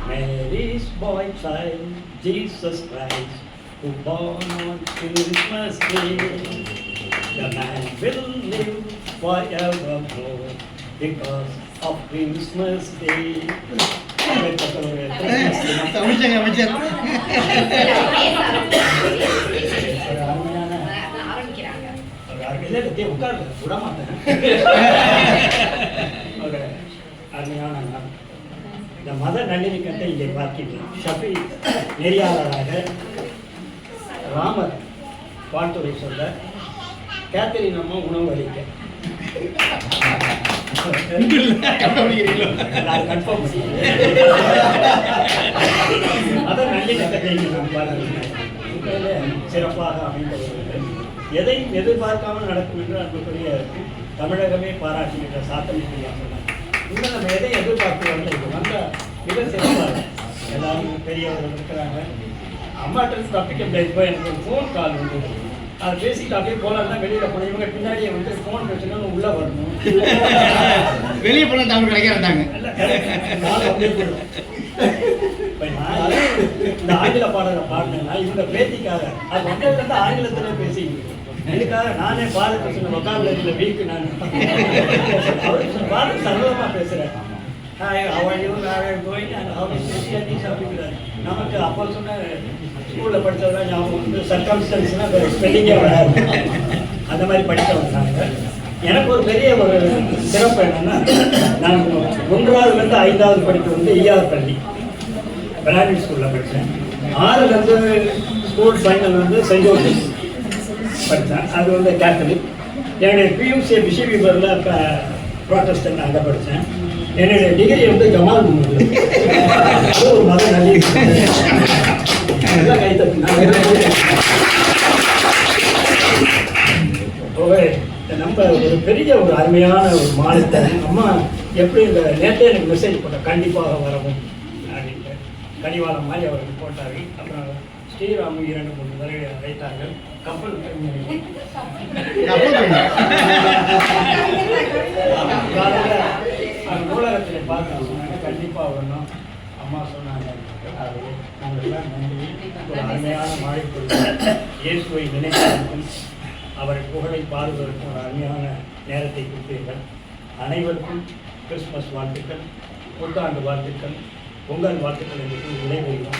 Mary's boy child, Jesus Christ, who born on Christmas Day. The man will live forevermore because of Christmas Day. உட்கார்ந்து விட மாட்டேன். ஒரு அருமையான நாள். இந்த மத நல்லிணக்கத்தை இங்கே பார்க்கிறோம். ஷஃபி நெறியாளராக ராமர் வாழ்த்துறை சொல்ல, கேத்தரின் அம்மா உணவு அளிக்க. கன்ஃபார்ம் மத நல்லிணக்கத்தை நாம் பார்க்கிறோம். சிறப்பாக அமைந்தவர்கள் எதை எதிர்பார்க்காமல் நடக்கும் என்று அன்புக்குரிய தமிழகமே பாராட்டுகின்ற சாத்தனைக்கு சொன்னார். இன்னும் நம்ம எதை எதிர்பார்க்கிறோம் இப்போ வந்த மிக சிறப்பாக எல்லாரும் பெரியவர்கள் இருக்கிறாங்க. அம்மாட்ட தப்பிக்க முடியாது. இப்போ எனக்கு ஒரு ஃபோன் கால் வந்தது. அதை பேசிட்டு அப்படியே போகலாம் தான் வெளியில் போனோம். இவங்க பின்னாடியே வந்து ஃபோன் பேசுனா உள்ளே வரணும். வெளியே போனால் தமிழ் கிடைக்கிறாங்க. அப்படியே போயிடும். இந்த ஆங்கில பாடலை பாடினேன்னா இவங்க பேத்திக்காக அது வந்ததுலேருந்து ஆங்கிலத்தில் பேசிக்கிட்டு இதுக்காக நானே பாடத்தை சொன்ன வொக்காபுலரியில் வீக்கு நான் பாடல் சரளமாக பேசுகிறேன். நமக்கு அப்போ சொன்ன ஸ்கூலில் படித்தவங்க ஞாபகம் வந்து சர்க்கம்ஸ்டன்ஸ்னால் ஸ்பெல்லிங்கே வராது. அந்த மாதிரி படித்தவங்க நாங்கள். எனக்கு ஒரு பெரிய ஒரு சிறப்பு என்னென்னா, நான் 1ஆவதுலேருந்து 5ஆவது படிப்பு வந்து ஈஆர் பள்ளி பிராமின் ஸ்கூலில் படித்தேன். 6லேருந்து ஸ்கூல் ஃபைனல் வந்து சென்ட் ஜோசப் படித்தேன். அது வந்து கேத்தலிக். என்னுடைய பியூசி பிஷிபிபரில் இப்போ ப்ராட்டஸ்டன்ட் அங்கே படித்தேன். என்னுடைய டிகிரி வந்து ஜமால் முகமது. அது ஒரு மத நல்லிணக்கம். நம்ம ஒரு பெரிய ஒரு அருமையான ஒரு மாநிலத்தை அம்மா எப்படி இந்த நேற்றே எனக்கு மெசேஜ் போட்ட கண்டிப்பாக வரவும் அப்படின்ட்டு கனிவாளம் மாதிரி அவருக்கு போட்டார்கள். அப்புறம் ஸ்ரீராமு 2-3 தடவை அழைத்தார்கள். கப்பல் அந்த நூலகத்தில் பார்த்து சொன்னாங்க கண்டிப்பாக வரணும். அம்மா சொன்னாங்க. அது நாங்கள்லாம் நன்றி. ஒரு அருமையான மாலை பொழுது இயேசுவை நினைப்பதற்கும் அவரை புகழை பாடுவதற்கும் ஒரு அருமையான நேரத்தை கொடுத்தீர்கள். அனைவருக்கும் கிறிஸ்துமஸ் வாழ்த்துக்கள், புத்தாண்டு வாழ்த்துக்கள், பொங்கல் வாழ்த்துக்கள் என்று விடைபெறுகிறோம்.